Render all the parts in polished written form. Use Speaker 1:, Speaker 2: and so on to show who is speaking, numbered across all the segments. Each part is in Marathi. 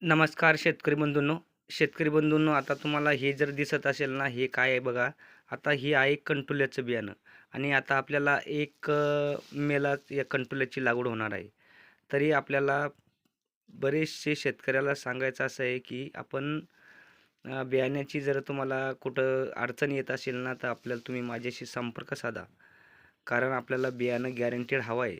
Speaker 1: नमस्कार शेतकरी बंधूंनो, आता तुम्हाला हे जर दिसत असेल ना, हे काय आहे बघा. आता हे आहे कंटोल्याचं बियाणं आणि आता आपल्याला मेला या कंटोल्याची लागवड होणार आहे. तरी आपल्याला बरेचसे शेतकऱ्याला सांगायचं असं आहे, की आपण बियाण्याची जर तुम्हाला कुठं अडचण येत असेल ना, तर तुम्ही माझ्याशी संपर्क साधा. कारण आपल्याला बियाणं गॅरंटेड हवं आहे.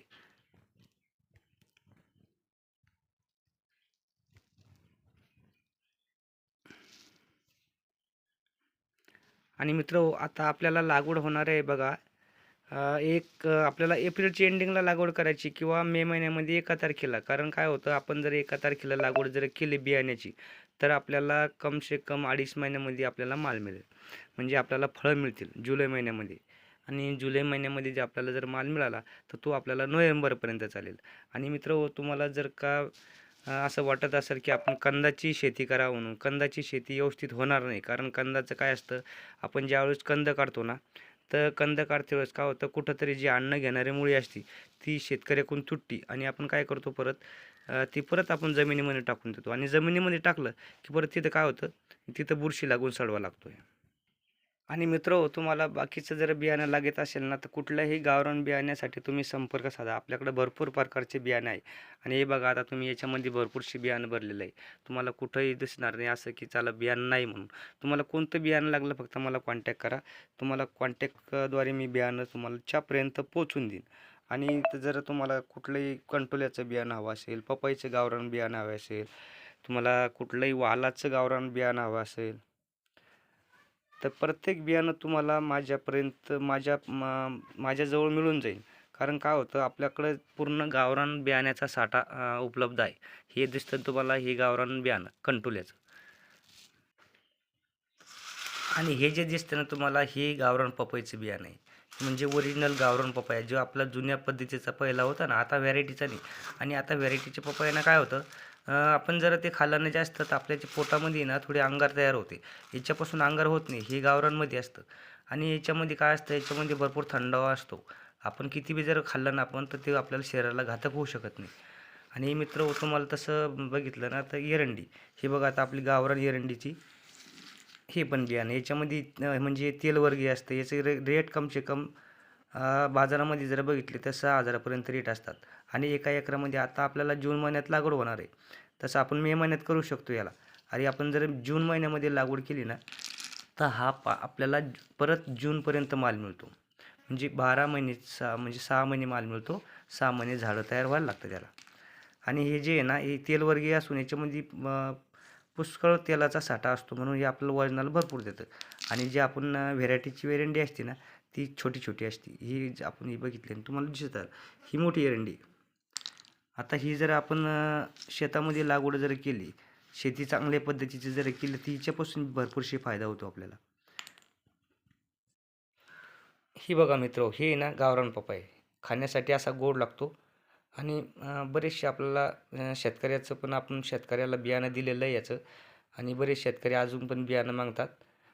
Speaker 1: आणि मित्र आता आपल्याला लागवड होणार आहे बघा. आपल्याला एप्रिलच्या एंडिंगला लागवड करायची किंवा मे महिन्यामध्ये 1 तारखेला. कारण काय होतं, आपण जर 1 तारखेला लागवड जर केली बियाण्याची, तर आपल्याला कम से कम 2.5 महिन्यामध्ये आपल्याला माल मिळेल. म्हणजे आपल्याला फळं मिळतील जुलै महिन्यामध्ये. आणि जुलै महिन्यामध्ये जे आपल्याला जर माल मिळाला, तर तो आपल्याला नोव्हेंबरपर्यंत चालेल. आणि मित्र तुम्हाला जर का असं वाटत असेल की आपण कंदाची शेती करावं म्हणून, कंदाची शेती व्यवस्थित होणार नाही. कारण कंदाचं काय असतं, आपण ज्यावेळेस कंद काढतो ना, तर कंद काढते वेळेस काय होतं, कुठंतरी जी अन्न घेणारी मुळी असते ती शेतकऱ्याकडून तुटती आणि आपण काय करतो परत, ती परत आपण जमिनीमध्ये टाकून देतो आणि जमिनीमध्ये टाकलं की परत तिथं काय होतं, तिथं बुरशी लागून सडवा लागतो. आणि तुम्हाला बाकीचं जर बियाणं लागत असेल ना, तर कुठल्याही गावरान बियाण्यासाठी तुम्ही संपर्क साधा. आपल्याकडे भरपूर प्रकारचे बियाणे आहे. आणि हे बघा, आता तुम्ही याच्यामध्ये भरपूरशी बियाणं भरलेलं आहे. तुम्हाला कुठंही दिसणार नाही असं की त्याला बियाणं नाही म्हणून. तुम्हाला कोणतं बियाणं लागलं फक्त मला कॉन्टॅक्ट करा. तुम्हाला कॉन्टॅक्टद्वारे मी बियाणं तुमच्यापर्यंत पोहोचून देईन. आणि जर तुम्हाला कुठलंही कंटोल्याचं बियाणं हवं असेल, पपईचं गावरान बियाणं हवं असेल, तुम्हाला कुठलंही वालाचं गावरान बियाणं हवं असेल, तर प्रत्येक बियाणं तुम्हाला माझ्याजवळ मिळून जाईल. कारण काय होतं, आपल्याकडे पूर्ण गावरान बियाण्याचा साठा उपलब्ध आहे. हे दिसतं तुम्हाला, हे गावरान बियाणं कंटोल्याचं. आणि हे जे दिसतं ना तुम्हाला, हे गावरान पपईचं बियाणं आहे. म्हणजे ओरिजिनल गावरान पपया जो आपला जुन्या पद्धतीचा पहिला होता ना, आता व्हॅरायटीचा नाही. आणि आता व्हॅरायटीच्या पपयानं काय होतं, आपण जर ते खाल्लं नाही जास्त, तर आपल्या पोटामध्ये ना थोडी अंगार तयार होते. याच्यापासून अंगार होत नाही, हे गावरानमध्ये असतं. आणि याच्यामध्ये काय असतं, याच्यामध्ये भरपूर थंडावा असतो. आपण किती बी जर खाल्लं ना आपण, तर ते आपल्याला शरीराला घातक होऊ शकत नाही. आणि तुम्हाला तसं बघितलं ना, तर एरंडी, हे बघा आता आपली गावरान एरंडीची हे पण बियाणं याच्यामध्ये म्हणजे तेलवर्गीय असतं. याचे रेट कम से कम बाजारामध्ये जर बघितले तर 6,000 रेट असतात. आणि एका एकरामध्ये आता आपल्याला जून महिन्यात लागवड होणार आहे. तसं आपण मे महिन्यात करू शकतो याला. आणि आपण जर जून महिन्यामध्ये लागवड केली ना, तर आपल्याला परत जूनपर्यंत माल मिळतो. म्हणजे 12 महिने, म्हणजे 6 महिने माल मिळतो. 6 महिने झाडं तयार व्हायला लागतं त्याला. आणि हे जे आहे ना, हे तेलवर्गीय असून याच्यामध्ये पुष्कळ तेलाचा साठा असतो, म्हणून हे आपल्याला वजनाला भरपूर देतं. आणि जे आपण व्हेरायटीची एरंडी असते ना, ती छोटी-छोटी असते. ही जी आपण ही बघितली आणि तुम्हाला दिसतं, ही मोठी एरंडी. आता ही जर आपण शेतामध्ये लागवड जर केली, शेती चांगल्या पद्धतीची जर केली, तर हिच्यापासून भरपूरशी फायदा होतो आपल्याला. ही बघा हे आहे ना गावरान पपई. खाण्यासाठी असा गोड लागतो. आणि बरेचसे आपल्याला शेतकऱ्याचं पण आपण शेतकऱ्याला बियाणं दिलेलं आहे याचं. आणि बरेच शेतकरी अजून पण बियाणं मागतात.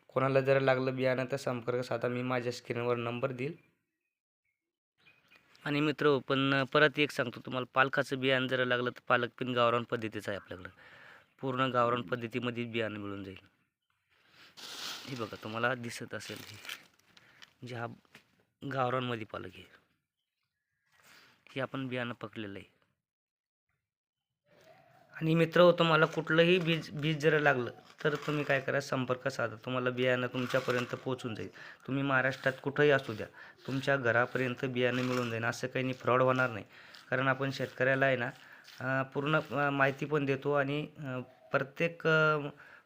Speaker 1: कोणाला जर लागलं बियाणं तर संपर्क साधा, मी माझ्या स्क्रीनवर नंबर देईल. आणि पण परत एक सांगतो तुम्हाला, पालकाचं बियाणं जर लागलं तर पालक पण गावरान पद्धतीचं आहे आपल्याकडं. पूर्ण गावरान पद्धतीमध्ये बियाणं मिळून जाईल. हे बघा तुम्हाला दिसत असेल, जे हा गावरानमध्ये पालक आहे. हे आपण बियाणं पकडलेलं आहे. आणि तुम्हाला कुठलंही बीज जर लागलं, तर तुम्ही काय करा, संपर्क साधा. तुम्हाला बियाणं तुमच्यापर्यंत पोहोचून जाईल. तुम्ही महाराष्ट्रात कुठंही असू द्या, तुमच्या घरापर्यंत बियाणं मिळून जाईल. असं काही नाही, फ्रॉड होणार नाही. कारण आपण शेतकऱ्याला आहे ना, पूर्ण माहिती पण देतो. आणि प्रत्येक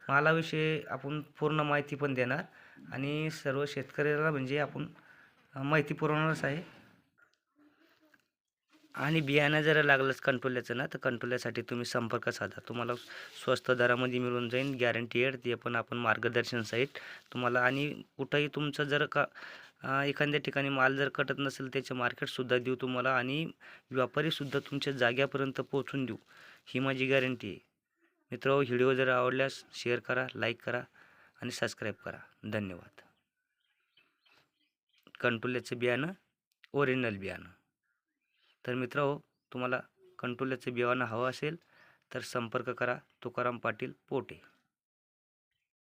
Speaker 1: मालाविषयी आपण पूर्ण माहिती पण देणार. आणि सर्व शेतकऱ्याला म्हणजे आपण माहिती पुरवणारच आहे. आणि बियाणं जर लागलंच कंटोल्याचं ना, तर कंटोल्यासाठी तुम्ही संपर्क साधा. तुम्हाला स्वस्त दरामध्ये मिळून जाईल, गॅरंटीड. ते पण आपण मार्गदर्शन सहित तुम्हाला. आणि कुठंही तुमचं जर का एखाद्या ठिकाणी माल जर कटत नसेल, त्याचं मार्केटसुद्धा देऊ तुम्हाला. आणि व्यापारीसुद्धा तुमच्या जाग्यापर्यंत पोहोचून देऊ, ही माझी गॅरंटी आहे. व्हिडिओ जर आवडल्यास शेअर करा, लाईक करा आणि सबस्क्राईब करा. धन्यवाद. कंटोल्याचं बियाणं, ओरिजिनल बियाणं. तर तुम्हाला कंटोल्याचं बियाणं हवं असेल तर संपर्क करा तुकाराम पाटील पोटे.